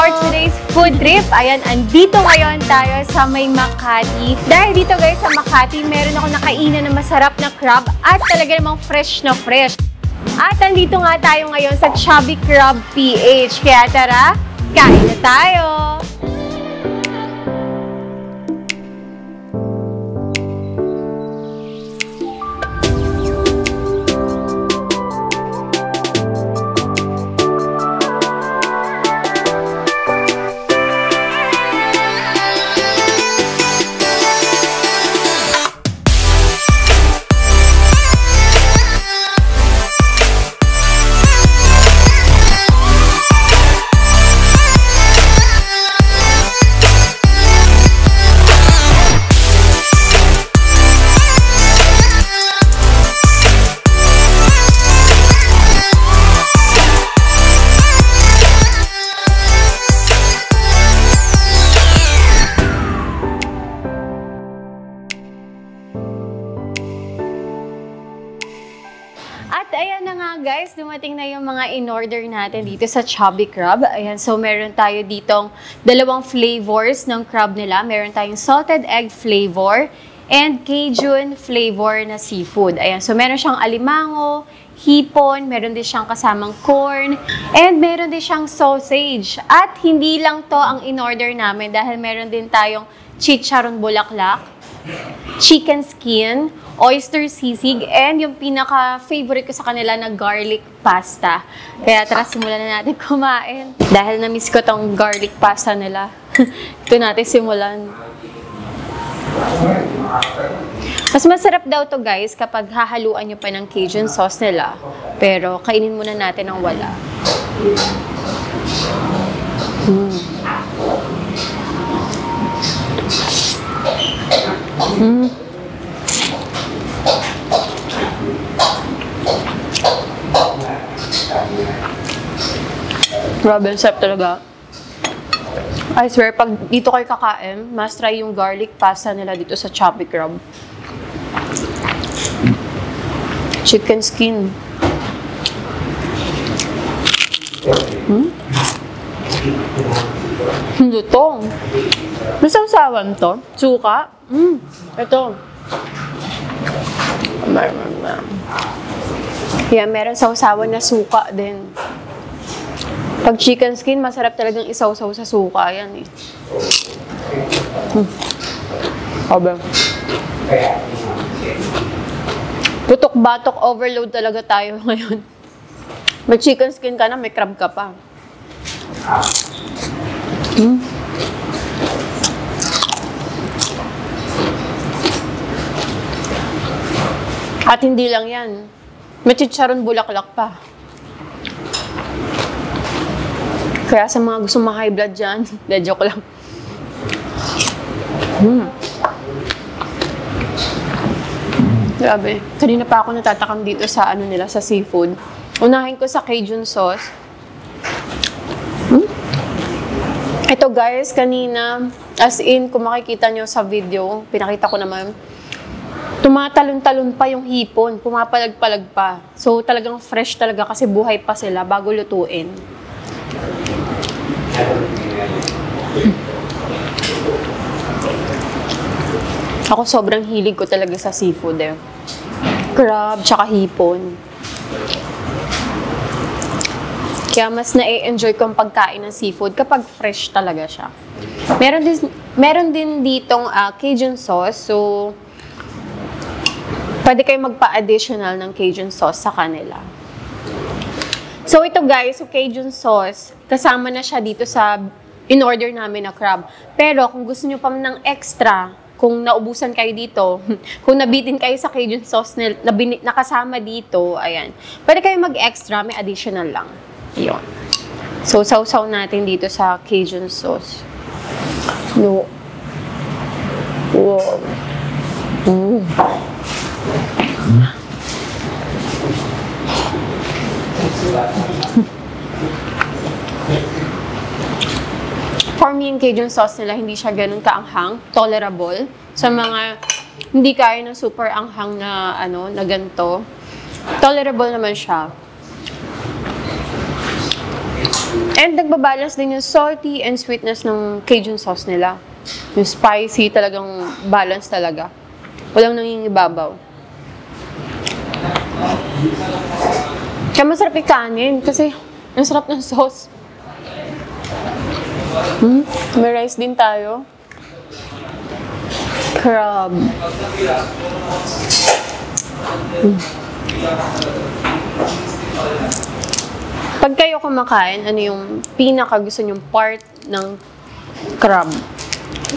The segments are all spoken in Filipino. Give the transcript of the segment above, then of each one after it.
for today's food trip. Ayan, andito ngayon tayo sa may Makati. Dahil dito guys sa Makati, meron ako nakainan na masarap na crab at talaga namang fresh na fresh. At andito nga tayo ngayon sa Chubby Crab PH. Kaya tara, kain na tayo! At ayan na nga guys, dumating na yung mga in-order natin dito sa Chubby Crab. Ayan, so meron tayo ditong dalawang flavors ng crab nila. Meron tayong salted egg flavor and Cajun flavor na seafood. Ayan, so meron siyang alimango, hipon, meron din siyang kasamang corn, and meron din siyang sausage. At hindi lang to ang in-order namin dahil meron din tayong chicharon bulaklak, chicken skin, oyster sisig, and yung pinaka-favorite ko sa kanila na garlic pasta. Kaya tara, simulan na natin kumain. Dahil na-miss ko tong garlic pasta nila. Ito natin simulan. Mas masarap daw to guys kapag hahaluan nyo pa ng Cajun sauce nila. Pero kainin muna natin ang wala. Grabe, sarap talaga. I swear, pag dito kayo kakain, must try yung garlic pasta nila dito sa Chubby Crab. Chicken skin. Lutong. May sausawan to. Suka. Ito. Yeah, meron sausawan na suka din. Pag chicken skin, masarap talagang isawsaw sa suka. Yan eh. Obe. Putok-batok overload talaga tayo ngayon. May chicken skin ka na, may crab ka pa. At hindi lang yan. May chicharon bulaklak pa. Kaya sa mga gusto ma-high blood dyan, joke lang. Grabe. Kanina pa ako natatakam dito sa ano nila, sa seafood. Unahin ko sa Cajun sauce. Ito guys, kanina, as in, kung makikita nyo sa video, pinakita ko naman, tumatalon-talon pa yung hipon, pumapalag-palag pa. So talagang fresh talaga kasi buhay pa sila bago lutuin. Ako sobrang hilig ko talaga sa seafood eh. Crab, tsaka hipon. Kaya mas na-enjoy ko ang pagkain ng seafood kapag fresh talaga siya. Meron din ditong Cajun sauce. So, pwede kayo magpa-additional ng Cajun sauce sa kanila. So, ito guys, so Cajun sauce, kasama na siya dito sa in-order namin na crab. Pero, kung gusto nyo pa ng extra, kung naubusan kayo dito, kung nabitin kayo sa Cajun sauce na kasama dito, ayan, pwede kayo mag-extra, may additional lang. Yun. So, sausaw natin dito sa Cajun sauce. No. Wow. For me, yung Cajun sauce nila, hindi siya ganun kaanghang, tolerable. Sa mga hindi kaya ng super anghang na, na ganito, tolerable naman siya. And nagbabalance din yung salty and sweetness ng Cajun sauce nila. Yung spicy, talagang balance talaga. Walang nangingibabaw. Kaya masarap ikanin kasi ang sarap ng sauce. May rice din tayo. Crab. Pag kayo kumakain, ano yung pinaka gusto nyong part ng crab?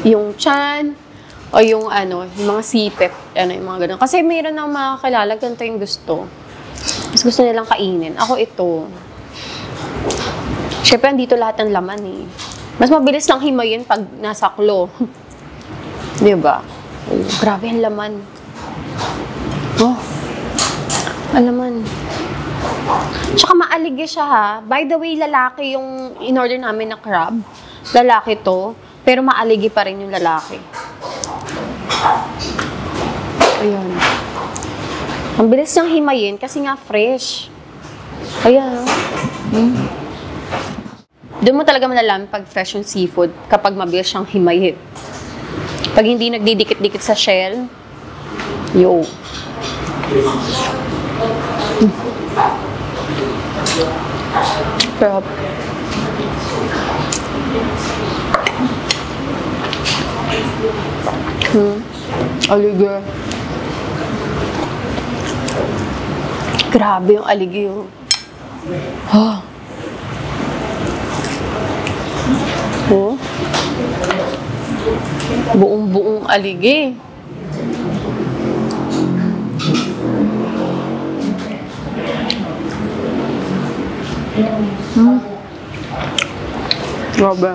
Yung tiyan o yung ano, yung mga sipit, ano yung mga ganun. Kasi mayroon ng mga kakilala, ganito yung gusto. Mas gusto nilang kainin. Ako ito. Siyempre, andito lahat ng laman eh. Mas mabilis lang himayin pag nasa klo. Diba? Oh, grabe ang laman. Oh, ang laman. Tsaka maaligya siya ha. By the way, lalaki yung in-order namin na crab. Lalaki to. Pero maaligi pa rin yung lalaki. Ayan. Ang bilis niyang himayin kasi nga fresh. Ayan. Doon mo talaga malalaman pag fresh yung seafood kapag mabilis siyang himayin. Pag hindi nagdidikit-dikit sa shell, yo. Crab. Aligi. Grabe yung aligi. Oh. Oh. Buong-buong aligi. Grabe.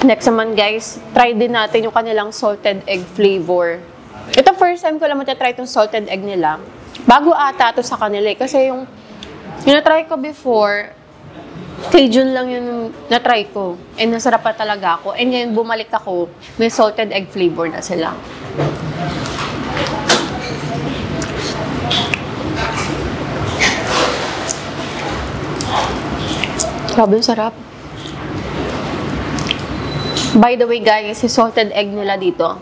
Next naman guys, try din natin yung kanilang salted egg flavor. Ito first time ko lang matatry itong salted egg nila. Bago ata ito sa kanila eh. Kasi yung na-try ko before, Cajun lang yung na-try ko. And nasarap pa talaga ako. And ngayon bumalik ako, may salted egg flavor na sila. Grabe yung sarap. By the way guys, si salted egg nila dito,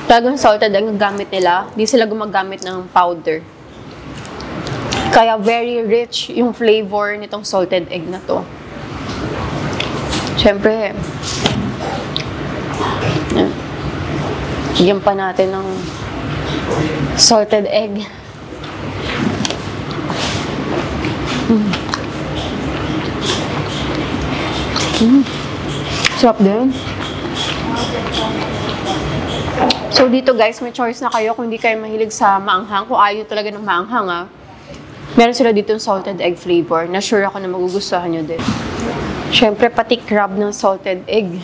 talagang salted egg ang gamit nila. Hindi sila gumagamit ng powder. Kaya very rich yung flavor nitong salted egg na to. Siyempre, bigyan pa natin ng salted egg. Sarap din. So dito guys, may choice na kayo kung hindi kayo mahilig sa maanghang. Kung ayaw talaga ng maanghang meron sila dito yung salted egg flavor na sure ako na magugustuhan nyo din. Siyempre pati crab ng salted egg.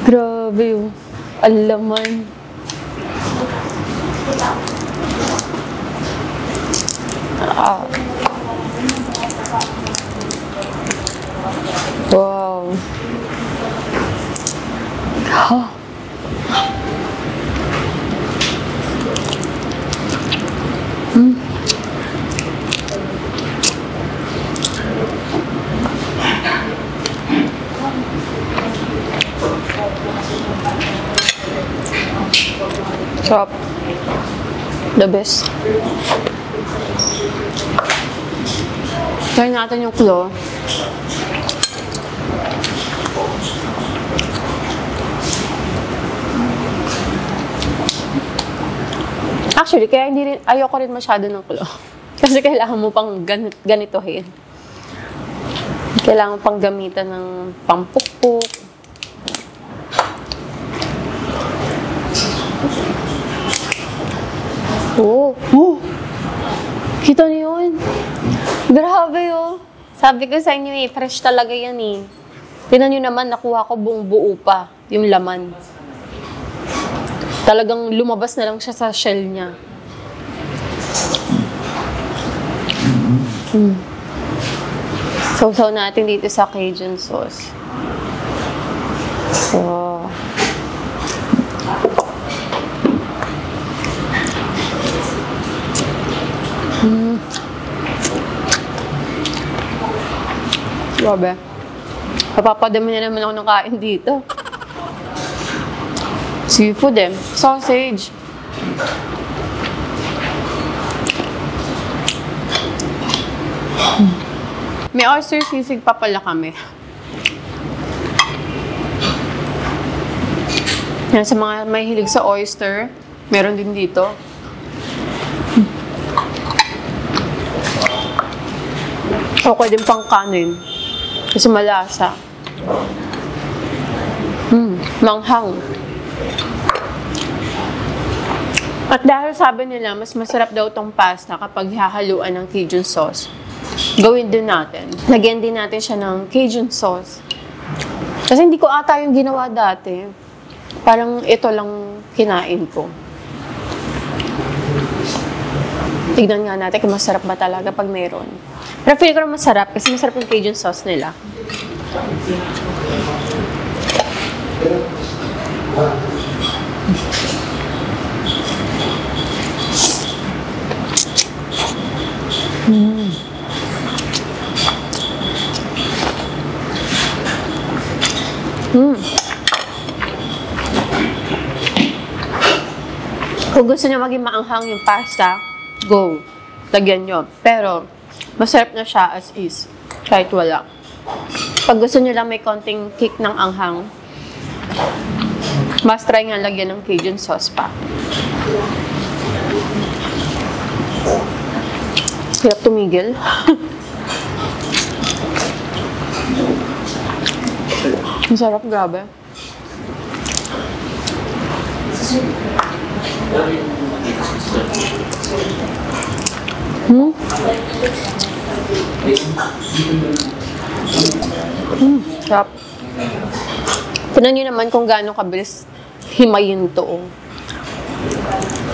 Grabe yung alaman. Wow. Oh. Sarap. The best. Try natin yung claw. Actually, kaya ayoko rin masyado ng claw. Kasi kailangan mo pang ganitohin. Kailangan pang gamitan ng pampukpuk. Oh! Kita niyo yun? Grabe oh! Sabi ko sa inyo eh, fresh talaga yan eh. Tingnan niyo naman, nakuha ko buong buo pa yung laman. Talagang lumabas na lang siya sa shell niya. Sausaw natin dito sa Cajun sauce. Wow. Grabe. Papapadami na naman ako ng kain dito. Seafood eh. Sausage. May oyster sisig pa pala kami. Yan, sa mga may hilig sa oyster, meron din dito. Okay din pang kanin. Kasi malasa. Manghang. At dahil sabi nila, mas masarap daw tong pasta kapag hahaluan ng Cajun sauce. Gawin din natin. Lagyan din natin siya ng Cajun sauce. Kasi hindi ko ata yung ginawa dati. Parang ito lang kinain ko. Tignan nga natin kung masarap ba talaga pag meron. Pero feel ko na masarap kasi masarap yung Cajun sauce nila. Kung gusto niyo maging maanghang yung pasta, go. Lagyan nyo. Pero, masarap na siya as is. Kahit wala. Pag gusto niyo lang may konting kick ng anghang, mas try nga lagyan ng Cajun sauce pa. Hirap tumigil. Ang sarap, grabe. Sarap. Tignan nyo naman kung gaano kabilis himayin to.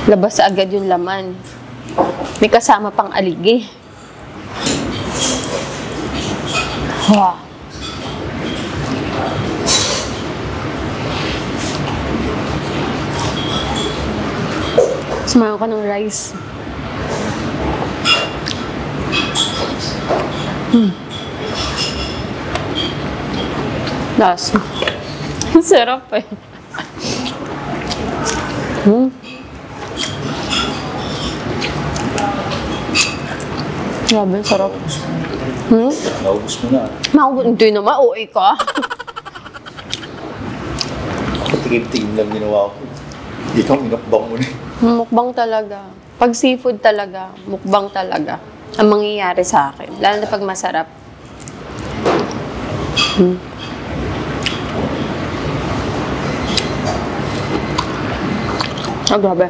Labas agad yung laman. May kasama pang aligi. Wow. Sumayo ka ng rice. Last. Sarap eh. Grabe, sarap. Naubos mo na. Maubos. Hindi naman, OA ka. Tigim-tigim lang ginawa ko. Ikaw, minakbang mo na. Mukbang talaga. Pag seafood talaga, mukbang talaga ang mangyayari sa akin. Lalo na pag masarap. Ah, grabe.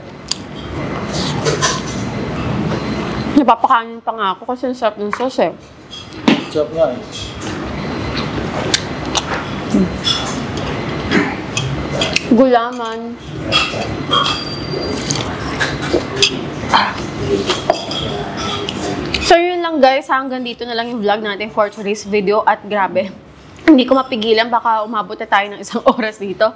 Napapakanin pa nga ako kasi ang sarap ng sauce eh. Sarap nga eh. Gulaman. So yun lang guys, hanggang dito na lang yung vlog natin for today's video at grabe. Hindi ko mapigilan, baka umabot na tayo ng 1 oras dito.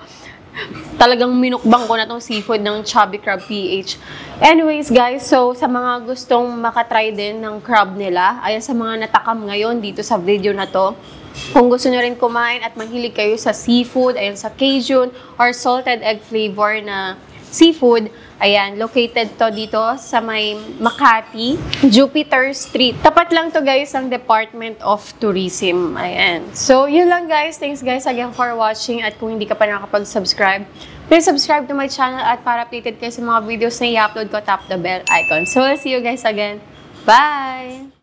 Talagang minukbang ko na tong seafood ng Chubby Crab PH. Anyways guys, so sa mga gustong makatry din ng crab nila, ayan sa mga natakam ngayon dito sa video na to, kung gusto nyo rin kumain at mahilig kayo sa seafood, ayan sa Cajun or salted egg flavor na seafood, ayan, located to dito sa may Makati, Jupiter Street. Tapat lang to guys ang Department of Tourism. Ayan. So, yun lang guys. Thanks guys again for watching. At kung hindi ka pa nakapag-subscribe, please subscribe to my channel at para updated kayo sa mga videos na i-upload ko, tap the bell icon. So, I'll see you guys again. Bye!